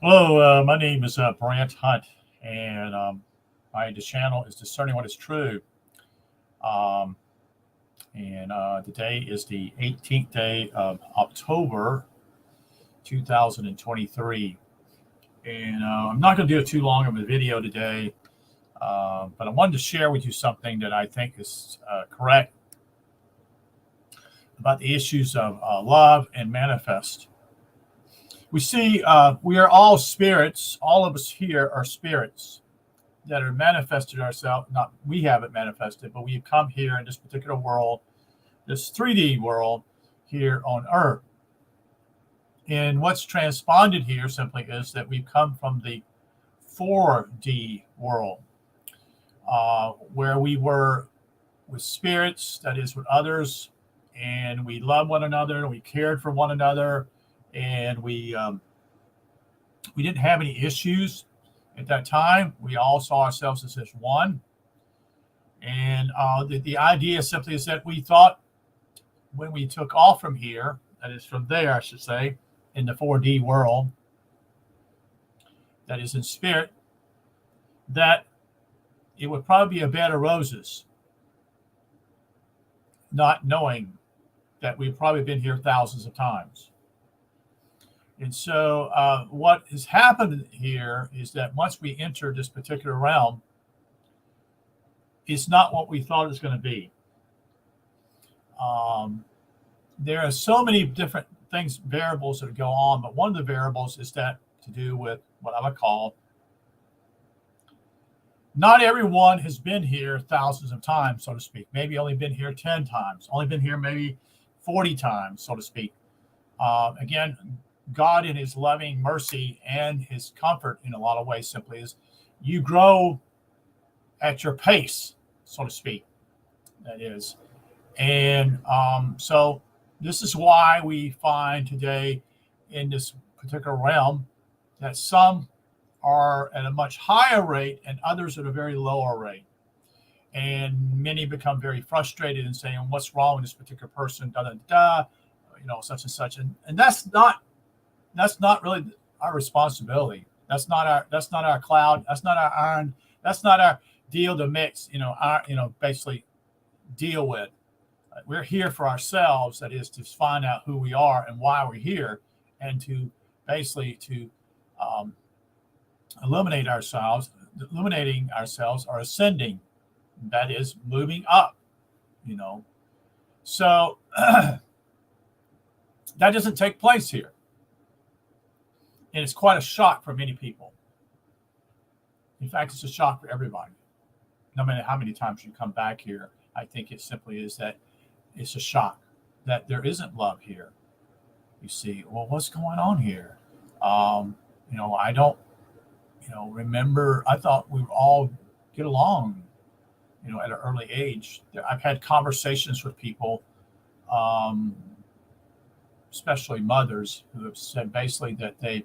Hello, my name is Brant Hunt, and my the channel is Discerning What Is True. Um, and today is the 18th day of October 2023. And I'm not going to do it too long of a video today, but I wanted to share with you something that I think is correct about the issues of love and manifest. We see we are all spirits, all of us here are spirits that are manifested ourselves. Not we haven't manifested, but we've come here in this particular world, this 3D world here on Earth. And what's transponded here simply is that we've come from the 4D world, where we were with spirits, that is, with others, and we loved one another, we cared for one another, and we didn't have any issues at that time. We all saw ourselves as one. And the idea simply is that we thought when we took off from here, that is from there, I should say, in the 4D world, that is in spirit, that it would probably be a bed of roses, not knowing that we've probably been here thousands of times. And so, what has happened here is that once we enter this particular realm, it's not what we thought it was going to be. Um, there are so many different things, variables that go on, but one of the variables is that to do with what I would call not everyone has been here thousands of times, so to speak. Maybe only been here 10 times, only been here maybe 40 times, so to speak. Again, God in his loving mercy and his comfort in a lot of ways simply is you grow at your pace, so to speak. That is. And so this is why we find today in this particular realm that some are at a much higher rate and others at a very lower rate. And many become very frustrated and saying, what's wrong with this particular person, da da da, such and such. And that's not really our responsibility. That's not our cloud. That's not our iron. That's not our deal to mix, basically deal with. We're here for ourselves. That is to find out who we are and why we're here, and to basically to um, illuminating ourselves or ascending. That is moving up. You know, so that doesn't take place here, and it's quite a shock for many people. In fact, it's a shock for everybody. No matter how many times you come back here, I think it simply is that it's a shock that there isn't love here. You see, well, what's going on here? I don't, remember. I thought we would all get along, at an early age. I've had conversations with people, um, especially mothers, who have said basically that they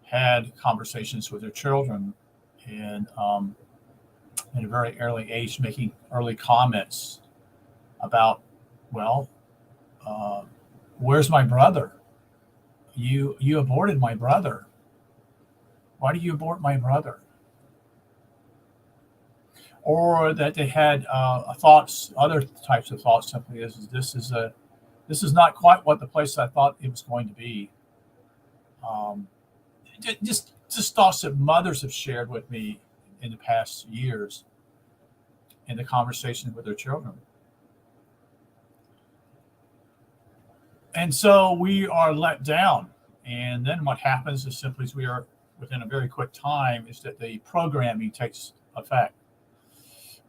had conversations with their children and at a very early age, making early comments about, well, uh, where's my brother? You aborted my brother. Why do you abort my brother? Or that they had thoughts, other types of thoughts, simply is this is not quite what the place I thought it was going to be. Um, just thoughts that mothers have shared with me in the past years in the conversation with their children. And so we are let down. And then what happens is simply as we are within a very quick time is that the programming takes effect.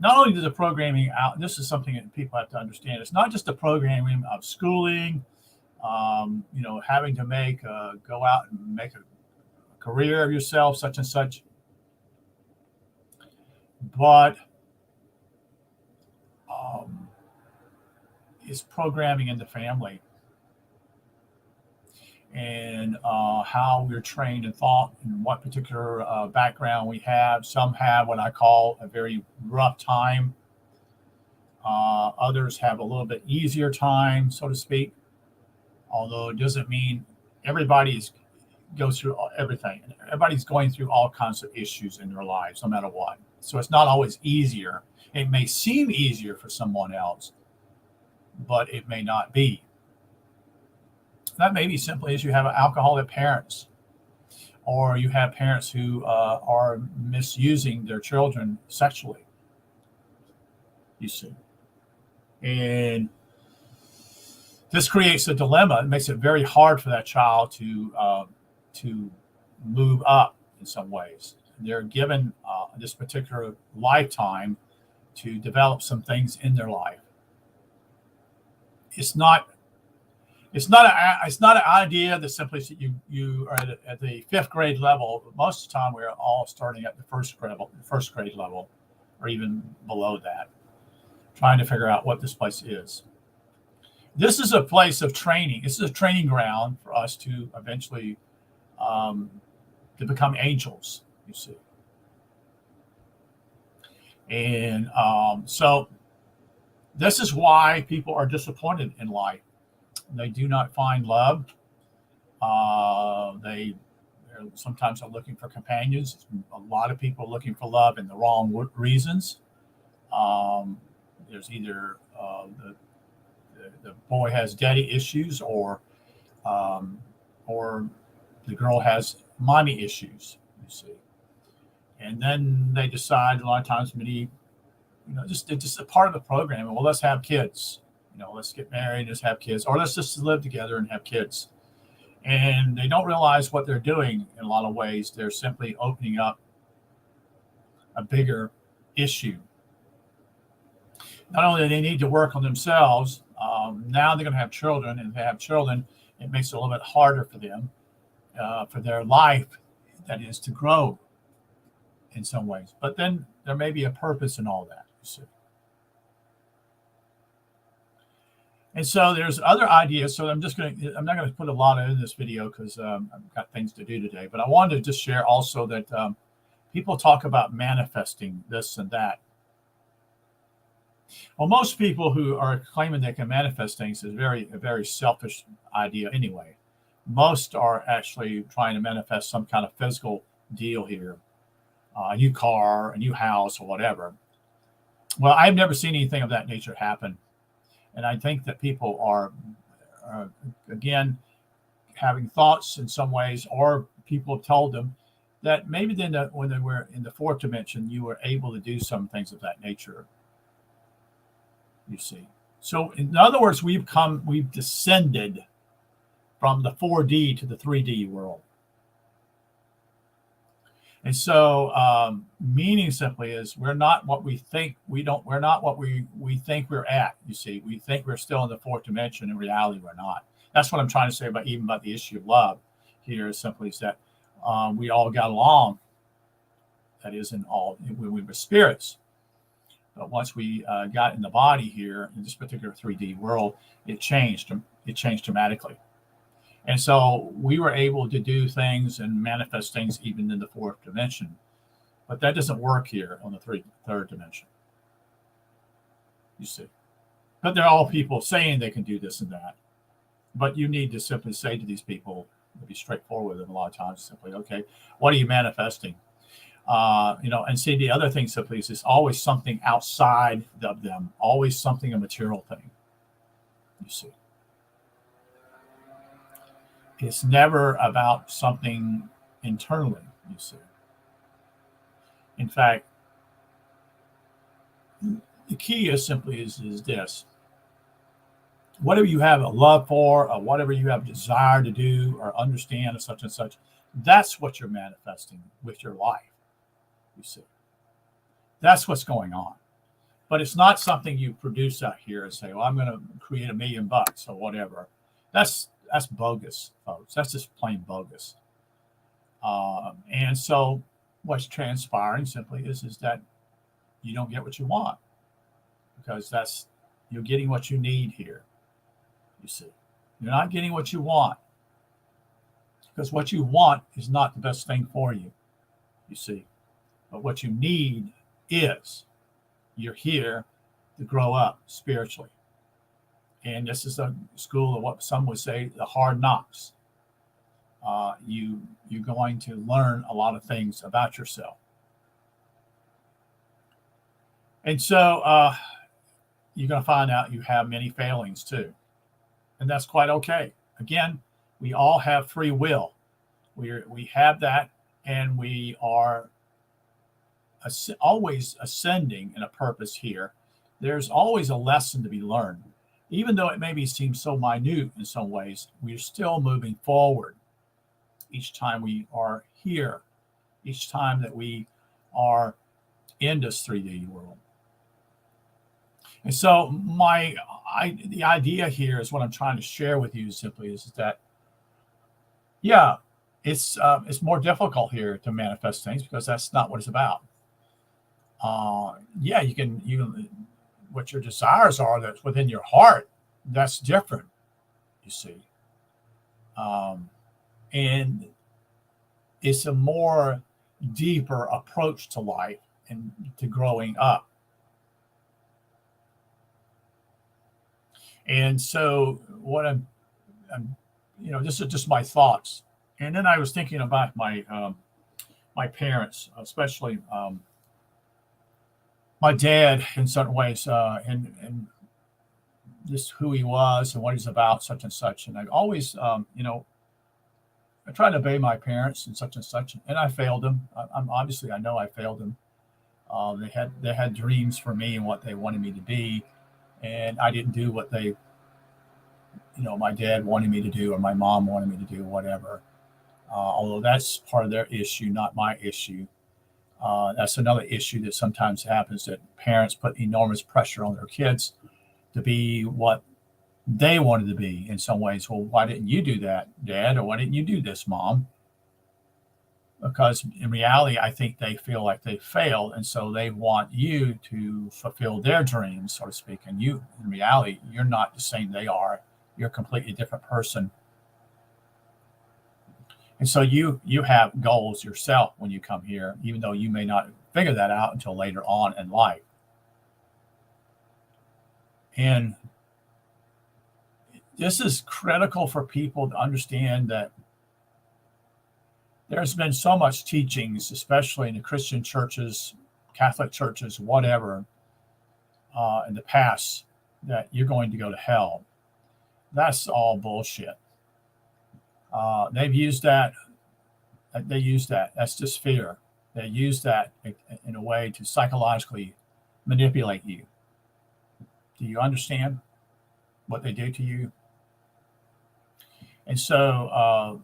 Not only does the programming out, this is something that people have to understand. It's not just the programming of schooling, having to go out and make a career of yourself, such and such, but um, it's programming in the family and how we're trained and thought and what particular background we have. Some have what I call a very rough time. Others have a little bit easier time, so to speak, although it doesn't mean everybody is goes through everything. Everybody's going through all kinds of issues in their lives, no matter what. So it's not always easier. It may seem easier for someone else, but it may not be. That may be simply as you have alcoholic parents, or you have parents who are misusing their children sexually, you see. And this creates a dilemma. It makes it very hard for that child to move up in some ways. They're given this particular lifetime to develop some things in their life. It's not an idea that simply you are at the fifth grade level. Most of the time, we're all starting at the first grade level, or even below that, trying to figure out what this place is. This is a place of training. This is a training ground for us to eventually to become angels, you see. And so this is why people are disappointed in life. They do not find love. They sometimes are looking for companions. A lot of people are looking for love in the wrong reasons. There's either the boy has daddy issues, or the girl has mommy issues, you see. And then they decide a lot of times, just a part of the program. Well, let's have kids. Let's get married, just have kids, or let's just live together and have kids. And they don't realize what they're doing in a lot of ways. They're simply opening up a bigger issue. Not only do they need to work on themselves, now they're going to have children, and if they have children, it makes it a little bit harder for them, for their life, that is, to grow in some ways. But then there may be a purpose in all that, you see. And so there's other ideas. So I'm not going to put a lot in this video because I've got things to do today. But I wanted to just share also that people talk about manifesting this and that. Well, most people who are claiming they can manifest things is a very selfish idea anyway. Most are actually trying to manifest some kind of physical deal here, a new car, a new house, or whatever. Well, I've never seen anything of that nature happen. And I think that people are, again, having thoughts in some ways, or people have told them that maybe then when they were in the fourth dimension, you were able to do some things of that nature, you see. So in other words, we've descended from the 4D to the 3D world. And so meaning simply is we're not what we think. We're not what we think we're at, you see. We think we're still in the fourth dimension. In reality, we're not. That's what I'm trying to say about the issue of love here, is simply is that we all got along. That is, when we were spirits. But once we got in the body here in this particular 3D world, it changed. It changed dramatically. And so we were able to do things and manifest things even in the fourth dimension. But that doesn't work here on the third dimension, you see. But they're all people saying they can do this and that. But you need to simply say to these people, to be straightforward with them a lot of times, simply, okay, what are you manifesting? And see, the other thing simply is always something outside of them, always something, a material thing, you see. It's never about something internally, you see. In fact, the key is simply is this. Whatever you have a love for, or whatever you have desire to do or understand, or such and such, that's what you're manifesting with your life, you see. That's what's going on. But it's not something you produce out here and say, well, I'm going to create $1 million or whatever. That's bogus, folks. That's just plain bogus. And so what's transpiring simply is that you don't get what you want, because you're getting what you need here, you see. You're not getting what you want, because what you want is not the best thing for you, you see. But what you need is, you're here to grow up spiritually. And this is a school of what some would say the hard knocks. you're going to learn a lot of things about yourself. And so you're going to find out you have many failings too. And that's quite okay. Again, we all have free will. We have that, and we are always ascending in a purpose here. There's always a lesson to be learned. Even though it maybe seems so minute in some ways, we're still moving forward each time we are here, each time that we are in this 3D world. And so the idea here is what I'm trying to share with you simply is that, yeah, it's more difficult here to manifest things because that's not what it's about. Yeah, you what your desires are that's within your heart, that's different, you see. And it's a more deeper approach to life and to growing up. And so what I'm this is just my thoughts. And then I was thinking about my parents, especially my dad in certain ways, and just who he was and what he's about, such and such. And I always, I tried to obey my parents and such, and I failed them. I know I failed them. They had dreams for me and what they wanted me to be, and I didn't do what they, my dad wanted me to do or my mom wanted me to do, whatever. Although that's part of their issue, not my issue. That's another issue that sometimes happens, that parents put enormous pressure on their kids to be what they wanted to be in some ways. Well, why didn't you do that, Dad? Or why didn't you do this, Mom? Because in reality, I think they feel like they failed. And so they want you to fulfill their dreams, so to speak. And you, in reality, you're not the same they are. You're a completely different person. And so you have goals yourself when you come here, even though you may not figure that out until later on in life. And this is critical for people to understand that there's been so much teachings, especially in the Christian churches, Catholic churches, whatever, in the past, that you're going to go to hell. That's all bullshit. They've used that. They use that. That's just fear. They use that in a way to psychologically manipulate you. Do you understand what they do to you? And so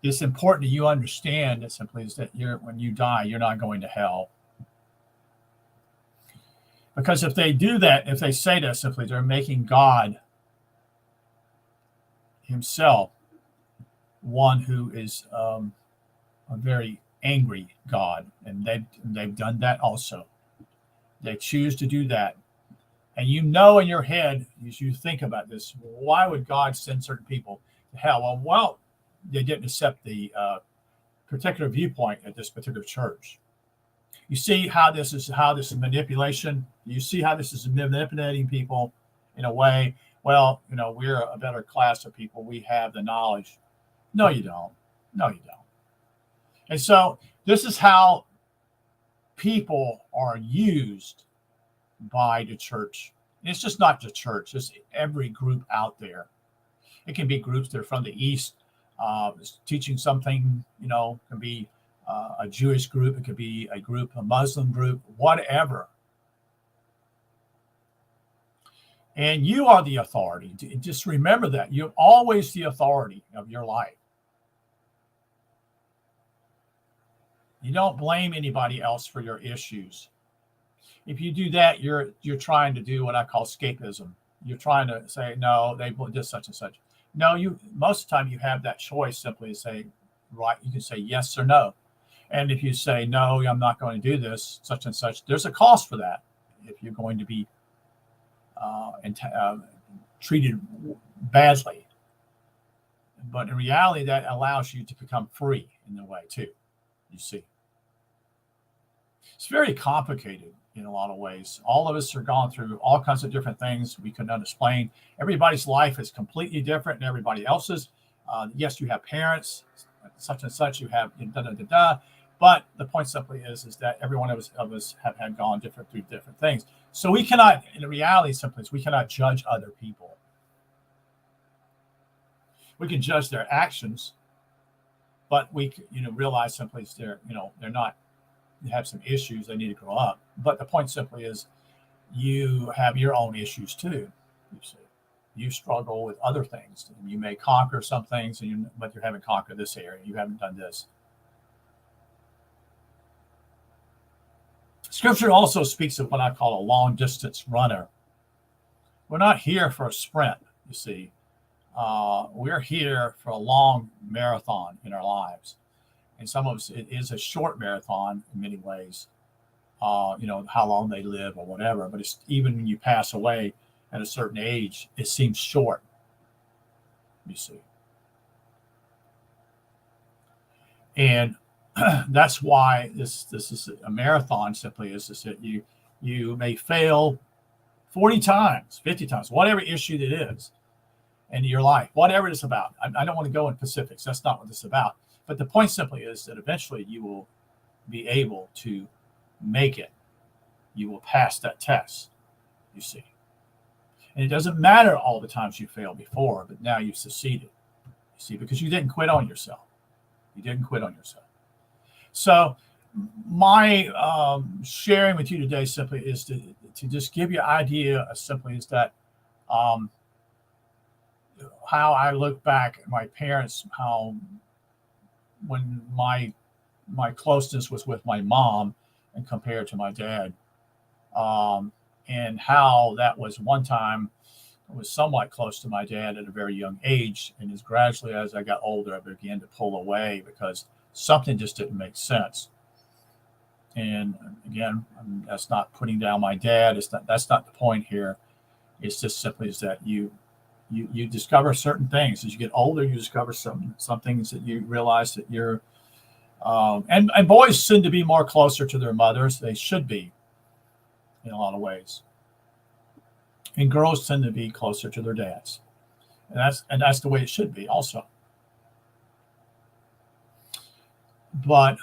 it's important that you understand that simply is that when you die, you're not going to hell. Because if they do that, if they say that simply, they're making God himself one who is a very angry God, and they've done that also. They choose to do that, and in your head as you think about this, why would God send certain people to hell? Well, they didn't accept the particular viewpoint at this particular church. You see how this is manipulation. You see how this is manipulating people in a way. Well, we're a better class of people. We have the knowledge. No, you don't. No, you don't. And so this is how people are used by the church. And it's just not the church. It's every group out there. It can be groups that are from the East teaching something, it can be a Jewish group. It could be a Muslim group, whatever. And you are the authority. Just remember that. You're always the authority of your life. You don't blame anybody else for your issues. If you do that, you're trying to do what I call escapism. You're trying to say, no, they did such and such. No, most of the time you have that choice simply to say, right, you can say yes or no. And if you say, no, I'm not going to do this, such and such, there's a cost for that. If you're going to be treated badly. But in reality, that allows you to become free in a way too, you see. It's very complicated in a lot of ways. All of us are gone through all kinds of different things we couldn't explain. Everybody's life is completely different than everybody else's. Yes, you have parents, such and such. You have da da da da. But the point simply is that every one of us have had gone through different things. So we cannot, in reality, simply is we cannot judge other people. We can judge their actions, but we realize simply is they're not, they have some issues, they need to grow up. But the point simply is you have your own issues too. You see, you struggle with other things, and you may conquer some things, but you haven't conquered this area. You haven't done this. Scripture also speaks of what I call a long distance runner. We're not here for a sprint, you see. We're here for a long marathon in our lives. And some of us, it is a short marathon in many ways, how long they live or whatever. But it's even when you pass away at a certain age, it seems short, you see. And that's why this is a marathon. Simply is that you may fail 40 times, 50 times, whatever issue it is in your life, whatever it's about. I don't want to go in specifics. That's not what this is about. But the point simply is that eventually you will be able to make it. You will pass that test, you see. And it doesn't matter all the times you failed before, but now you've succeeded, you see, because you didn't quit on yourself. You didn't quit on yourself. So my sharing with you today simply is to just give you an idea as simply as that how I look back at my parents, how when my closeness was with my mom and compared to my dad, and how that was one time I was somewhat close to my dad at a very young age, and as gradually as I got older, I began to pull away because something just didn't make sense. And again, that's not putting down my dad. That's not the point here. It's just simply is that you discover certain things as you get older. You discover some things that you realize that you're and boys tend to be more closer to their mothers. They should be in a lot of ways, and girls tend to be closer to their dads, and that's the way it should be also. But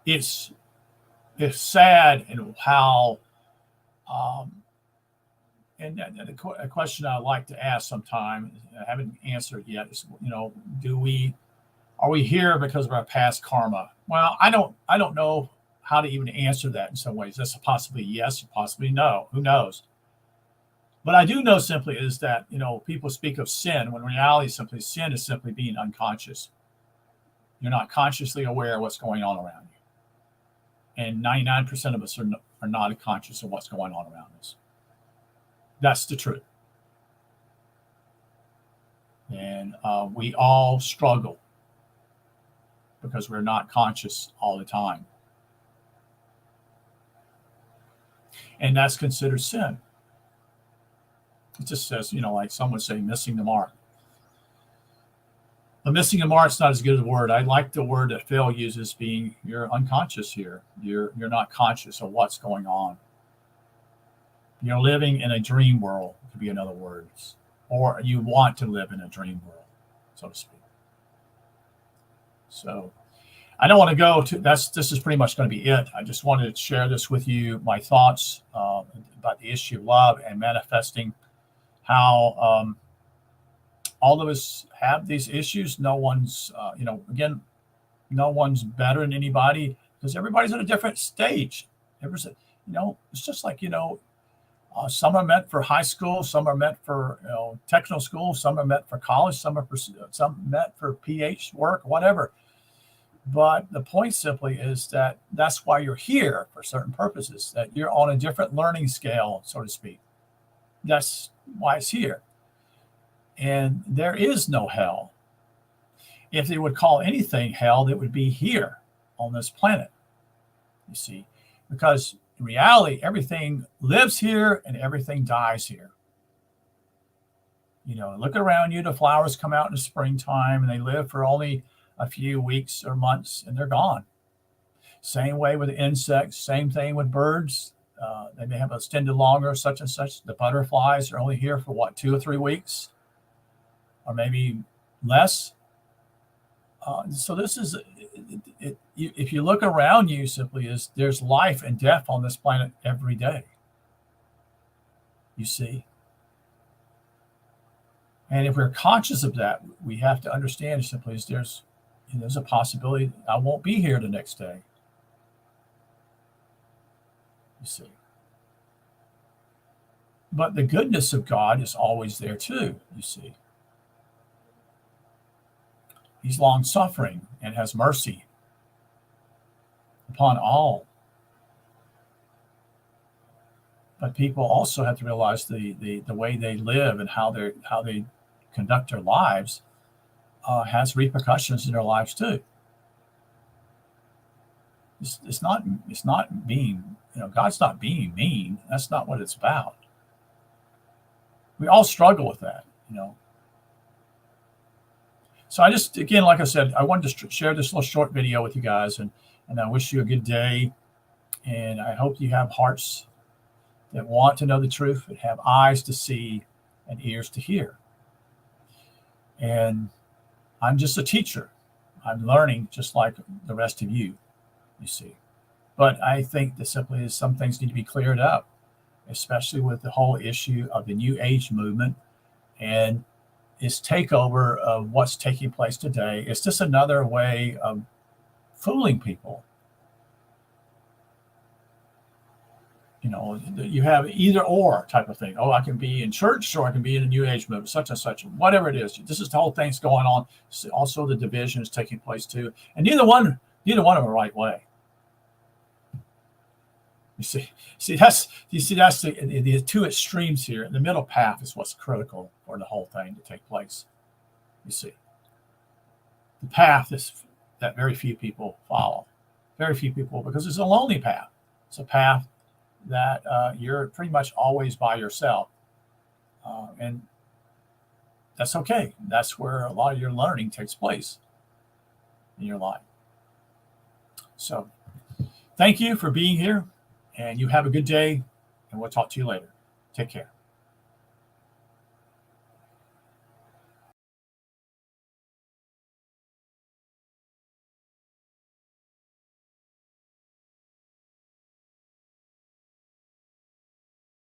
it's sad in how and a question I like to ask sometime, I haven't answered yet, is are we here because of our past karma? Well, I don't know how to even answer that in some ways. That's possibly yes, possibly no. Who knows? But I do know simply is that people speak of sin when in reality simply sin is simply being unconscious. You're not consciously aware of what's going on around you, and 99% of us are not conscious of what's going on around us. That's the truth. And we all struggle because we're not conscious all the time. And that's considered sin. It just says, like some would say, missing the mark. But missing the mark's not as good a word. I like the word that Phil uses, being you're unconscious here. You're not conscious of what's going on. You're living in a dream world, could be another word. Or you want to live in a dream world, so to speak. So I don't want to go to this is pretty much going to be it. I just wanted to share this with you, my thoughts about the issue of love and manifesting, how all of us have these issues. No one's, no one's better than anybody because everybody's at a different stage. It's just like, some are meant for high school, some are meant for technical school, some are meant for college, some meant for PhD work, whatever. But the point simply is that that's why you're here for certain purposes, that you're on a different learning scale, so to speak. That's why it's here. And there is no hell. If they would call anything hell, it would be here on this planet, you see, because in reality, everything lives here and everything dies here. Look around you, the flowers come out in the springtime and they live for only a few weeks or months and they're gone. Same way with insects, same thing with birds. They may have extended longer, such and such. The butterflies are only here for what, 2 or 3 weeks, or maybe less. So this is, if you look around you, simply is there's life and death on this planet every day. You see. And if we're conscious of that, we have to understand simply is there's a possibility I won't be here the next day. You see. But the goodness of God is always there too, you see. He's long-suffering and has mercy upon all. But people also have to realize the way they live and how they conduct their lives has repercussions in their lives too. It's not being, God's not being mean. That's not what it's about. We all struggle with that, So I just, again, like I said, I wanted to share this little short video with you guys, and I wish you a good day. And I hope you have hearts that want to know the truth, and have eyes to see and ears to hear. And I'm just a teacher. I'm learning just like the rest of you, you see. But I think that simply is some things need to be cleared up, especially with the whole issue of the New Age movement and its takeover of what's taking place today. It's just another way of fooling people. You have either or type of thing. Oh, I can be in church, or I can be in a New Age movement, such and such, whatever it is. This is the whole thing's going on. Also, the division is taking place too, and neither one of them are the right way. That's the two extremes here. The middle path is what's critical for the whole thing to take place. You see, the path is that very few people follow. Very few people, because it's a lonely path. It's a path that you're pretty much always by yourself, and that's okay. That's where a lot of your learning takes place in your life. So, thank you for being here. And you have a good day, and we'll talk to you later. Take care.